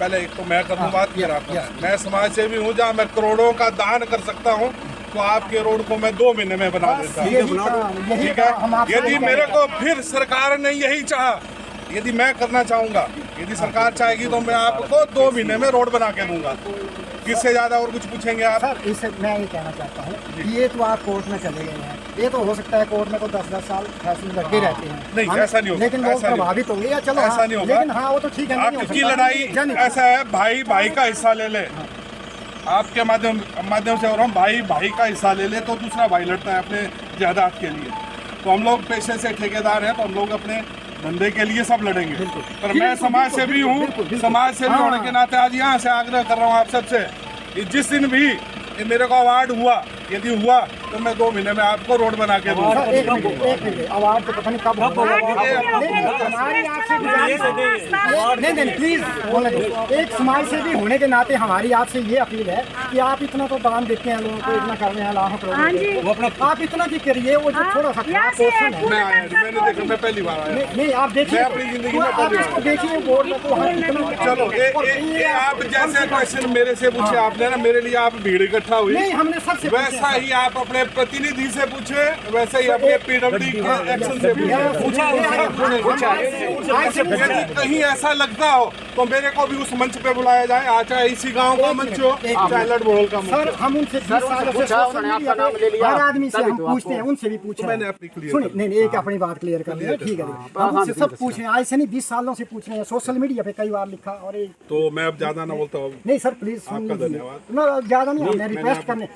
पहले एक तो मैं करूँ बात, फिर आप करें। मैं समाज सेवी हूँ, जहाँ मैं करोड़ों का दान कर सकता हूँ, तो आपके रोड को मैं 2 महीने में बना देता हूँ। ठीक है, यदि मेरे को फिर सरकार ने यही चाहा, यदि मैं करना चाहूँगा, यदि सरकार चाहेगी तो मैं आपको 2 महीने में रोड बना के दूंगा। किससे ज्यादा और कुछ पूछेंगे आप? सर इससे मैं ये कहना चाहता हूँ कि ये तो आप कोर्ट में चले गए हैं, ये तो हो सकता है कोर्ट में को 10-10 साल फैसले लगे रहते हैं। नहीं, ऐसा नहीं होगा, लेकिन लोग प्रभावित होंगे या चलो ऐसा नहीं होगा। लेकिन हाँ वो तो ठीक है, आपकी लड़ाई ऐसा है, भाई भाई का हिस्सा ले ले, आपके माध्यम से, और हम भाई भाई का हिस्सा ले ले तो दूसरा भाई लड़ता है अपने जायदाद के लिए। तो हम लोग पेशे से ठेकेदार हैं, तो हम लोग अपने धंधे के लिए सब लड़ेंगे। पर मैं समाज सेवी हूँ, समाज सेवी होने के नाते आज यहाँ से आग्रह कर रहा हूँ आप सबसे, जिस दिन भी ये मेरे को अवार्ड हुआ, यदि हुआ तो मैं 2 महीने में आपको रोड बना के दूंगा। एक मिनट, अवार्ड तो पता नहीं कब नहीं प्लीज बोलने दो। एक समाज सेवी होने के नाते हमारी आपसे ये अपील है कि आप इतना तो दान देते हैं लोगों को, इतना कर रहे हैं लाखों करोड़, आप इतना की करिए, वो जो थोड़ा सा पोर्शन है। मैंने देखा, मैं पहली बार आया। नहीं आप देखिए, अपनी जिंदगी में पहली बार देखिए बोर्ड में तो चलो आप जैसे क्वेश्चन मेरे से पूछे आपने ना, मेरे लिए आप भीड़ इकट्ठा हुई, नहीं हमने सबसे वैसा ही आप अपने प्रतिनिधि से पूछे, वैसे ही अपने पीडब्ल्यूडी के एक्शन से पूछे। कहीं ऐसा लगता हो तो मेरे को भी उस मंच पे बुलाया जाए, आ चाहे इसी गांव का मंच हो, चाहे लड़बोल का मंच। सर हम उनसे हर आदमी से हम पूछते हैं, उनसे भी पूछे। मैंने अपनी क्लियर सुनिए, नहीं एक अपनी बात क्लियर कर लिया, ठीक है। हम उनसे सब पूछ रहे हैं, आज से नहीं 20 सालों से पूछ रहे हैं, सोशल मीडिया पे कई बार लिखा। और तो मैं अब ज्यादा ना बोलता हूँ। नहीं सर प्लीज, आपका धन्यवाद। ना ज्यादा नहीं, हमें रिक्वेस्ट करने,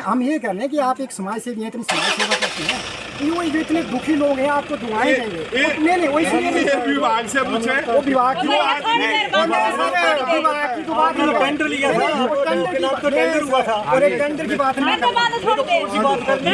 हम ये कर रहे हैं कि आप एक समाज सेवी हैं, इतनी समाज सेवा करते हैं, वो जो इतने दुखी लोग हैं आपको दुआएं देंगे। नहीं वैसे विभाग से पूछे, वो विभाग की टेंडर लिया था, टेंडर हुआ था, और एक टेंडर की बात नहीं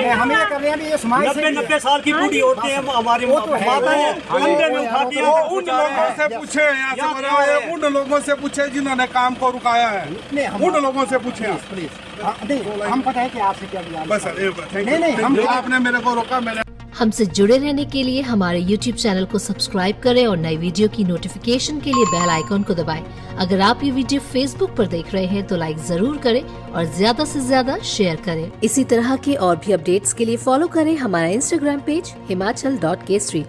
हम ये कर रहे हैं, ये समाज से 90 साल की बूढ़ी होती है हमारी, वो तो माताएं कंधे में उठाती हैं। उन लोगों से पूछे, यहाँ से बोल रहे हैं, उन लोगों से पूछे जिन्होंने काम को रुकाया है, उन लोगों से पूछे। नहीं हम पता है कि आपसे क्या बस नहीं हम आपने मेरे को रोका, मैंने हमसे जुड़े रहने के लिए हमारे YouTube चैनल को सब्सक्राइब करें और नई वीडियो की नोटिफिकेशन के लिए बेल आइकॉन को दबाएं। अगर आप ये वीडियो Facebook पर देख रहे हैं तो लाइक जरूर करें और ज्यादा से ज्यादा शेयर करें। इसी तरह के और भी अपडेट्स के लिए फॉलो करें हमारा Instagram पेज himachal.k3।